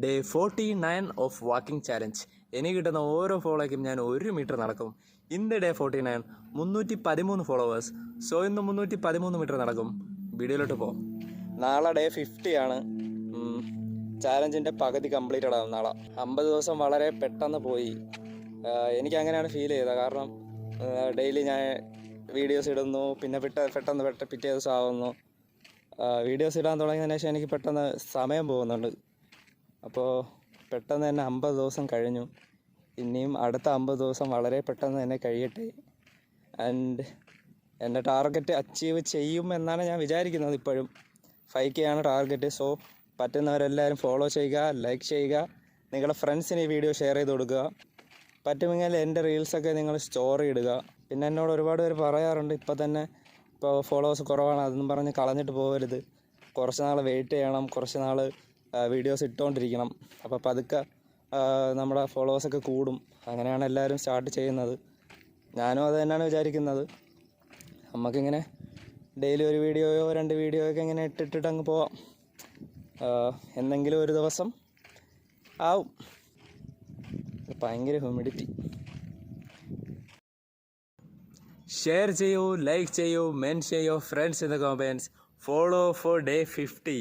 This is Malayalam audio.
Day 49 of walking challenge. എനിക്ക് കിട്ടുന്ന ഓരോ ഫോളോയ്ക്കും ഞാൻ 1 മീറ്റർ നടക്കും. ഇന്ന് ഡേ 49, 313 ഫോളോവേഴ്സ്. സോ ഇന്ന് 313 മീറ്റർ നടക്കും. വീഡിയോയിലോട്ട് പോകും. നാളെ ഡേ 50 ആണ്. ചാലഞ്ചിൻ്റെ പകുതി കംപ്ലീറ്റഡ് ആവും നാളെ. 50 ദിവസം വളരെ പെട്ടെന്ന് പോയി. എനിക്കങ്ങനെയാണ് ഫീൽ ചെയ്തത്. കാരണം ഡെയിലി ഞാൻ വീഡിയോസ് ഇടുന്നു, പിന്നെ പെട്ടെന്ന് പിറ്റേ ദിവസം ആവുന്നു. വീഡിയോസ് ഇടാൻ തുടങ്ങിയതിന് ശേഷം എനിക്ക് പെട്ടെന്ന് സമയം പോകുന്നുണ്ട്. അപ്പോൾ പെട്ടെന്ന് തന്നെ 50 ദിവസം കഴിഞ്ഞു. ഇനിയും അടുത്ത 50 ദിവസം വളരെ പെട്ടെന്ന് തന്നെ കഴിയട്ടെ. ആൻഡ് എൻ്റെ ടാർഗറ്റ് അച്ചീവ് ചെയ്യും എന്നാണ് ഞാൻ വിചാരിക്കുന്നത്. ഇപ്പോഴും 5K ആണ് ടാർഗറ്റ്. സോ പറ്റുന്നവരെല്ലാവരും ഫോളോ ചെയ്യുക, ലൈക്ക് ചെയ്യുക, നിങ്ങളുടെ ഫ്രണ്ട്സിന് ഈ വീഡിയോ ഷെയർ ചെയ്ത് കൊടുക്കുക. പറ്റുമെങ്കിൽ എൻ്റെ റീൽസൊക്കെ നിങ്ങൾ സ്റ്റോറി ഇടുക. പിന്നെ എന്നോട് ഒരുപാട് പേര് പറയാറുണ്ട്, ഇപ്പോൾ ഫോളോവേഴ്സ് കുറവാണ്, അതൊന്നും പറഞ്ഞ് കളഞ്ഞിട്ട് പോകരുത്, കുറച്ച് നാൾ വെയിറ്റ് ചെയ്യണം, കുറച്ച് നാൾ വീഡിയോസ് ഇട്ടുകൊണ്ടിരിക്കണം, അപ്പോൾ പതുക്കെ നമ്മുടെ ഫോളോവേഴ്സൊക്കെ കൂടും. അങ്ങനെയാണ് എല്ലാവരും സ്റ്റാർട്ട് ചെയ്യുന്നത്. ഞാനും അത് തന്നെയാണ് വിചാരിക്കുന്നത്. നമുക്കിങ്ങനെ ഡെയിലി ഒരു വീഡിയോയോ 2 വീഡിയോയൊക്കെ ഇങ്ങനെ ഇട്ടിട്ട് അങ്ങ് പോവാം. എന്തെങ്കിലും ഒരു ദിവസം ആവും. ഭയങ്കര ഹ്യൂമിഡിറ്റി. ഷെയർ ചെയ്യൂ, ലൈക്ക് ചെയ്യൂ, മെൻഷൻ ചെയ്യൂ friends in the comments. Follow four day 50.